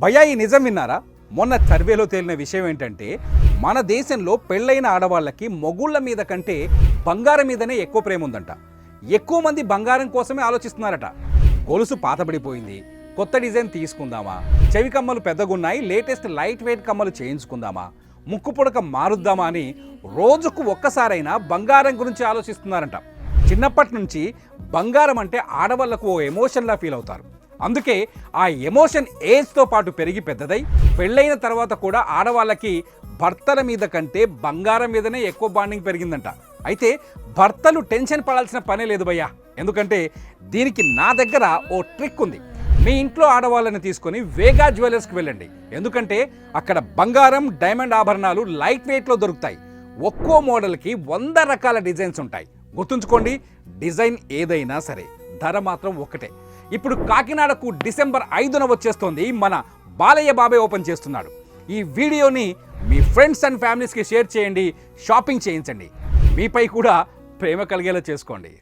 భయ్యా ఈ నిజం విన్నారా? మొన్న సర్వేలో తేలిన విషయం ఏంటంటే మన దేశంలో పెళ్ళైన ఆడవాళ్ళకి మొగుళ్ళ మీద కంటే బంగారం మీదనే ఎక్కువ ప్రేమ ఉందంట. ఎక్కువ మంది బంగారం కోసమే ఆలోచిస్తున్నారట. గొలుసు పాతబడిపోయింది, కొత్త డిజైన్ తీసుకుందామా, చెవి కమ్మలు పెద్దగున్నాయి, లేటెస్ట్ లైట్ వెయిట్ కమ్మలు చేయించుకుందామా, ముక్కు పుడక మారుద్దామా అని రోజుకు ఒక్కసారైనా బంగారం గురించి ఆలోచిస్తున్నారంట. చిన్నప్పటి నుంచి బంగారం అంటే ఆడవాళ్లకు ఓ ఎమోషన్లా ఫీల్ అవుతారు. అందుకే ఆ ఎమోషన్ ఏజ్తో పాటు పెరిగి పెద్దదై పెళ్ళైన తర్వాత కూడా ఆడవాళ్ళకి భర్తల మీద కంటే బంగారం మీదనే ఎక్కువ బాండింగ్ పెరిగిందంట. అయితే భర్తలు టెన్షన్ పడాల్సిన పనే లేదు భయ్యా, ఎందుకంటే దీనికి నా దగ్గర ఓ ట్రిక్ ఉంది. మీ ఇంట్లో ఆడవాళ్ళని తీసుకొని వేగా జ్యువెలర్స్కి వెళ్ళండి, ఎందుకంటే అక్కడ బంగారం డైమండ్ ఆభరణాలు లైట్ వెయిట్లో దొరుకుతాయి. ఒక్కో మోడల్కి 100 రకాల డిజైన్స్ ఉంటాయి. గుర్తుంచుకోండి, డిజైన్ ఏదైనా సరే ధర మాత్రం ఒకటే. ఇప్పుడు కాకినాడకు డిసెంబర్ 5న వచ్చేస్తోంది మన బాలయ్య బాబాయ్ ఓపెన్ చేస్తున్నాడు. ఈ వీడియోని మీ ఫ్రెండ్స్ అండ్ ఫ్యామిలీస్కి షేర్ చేయండి, షాపింగ్ చేయించండి, మీపై కూడా ప్రేమ కలిగేలా చేసుకోండి.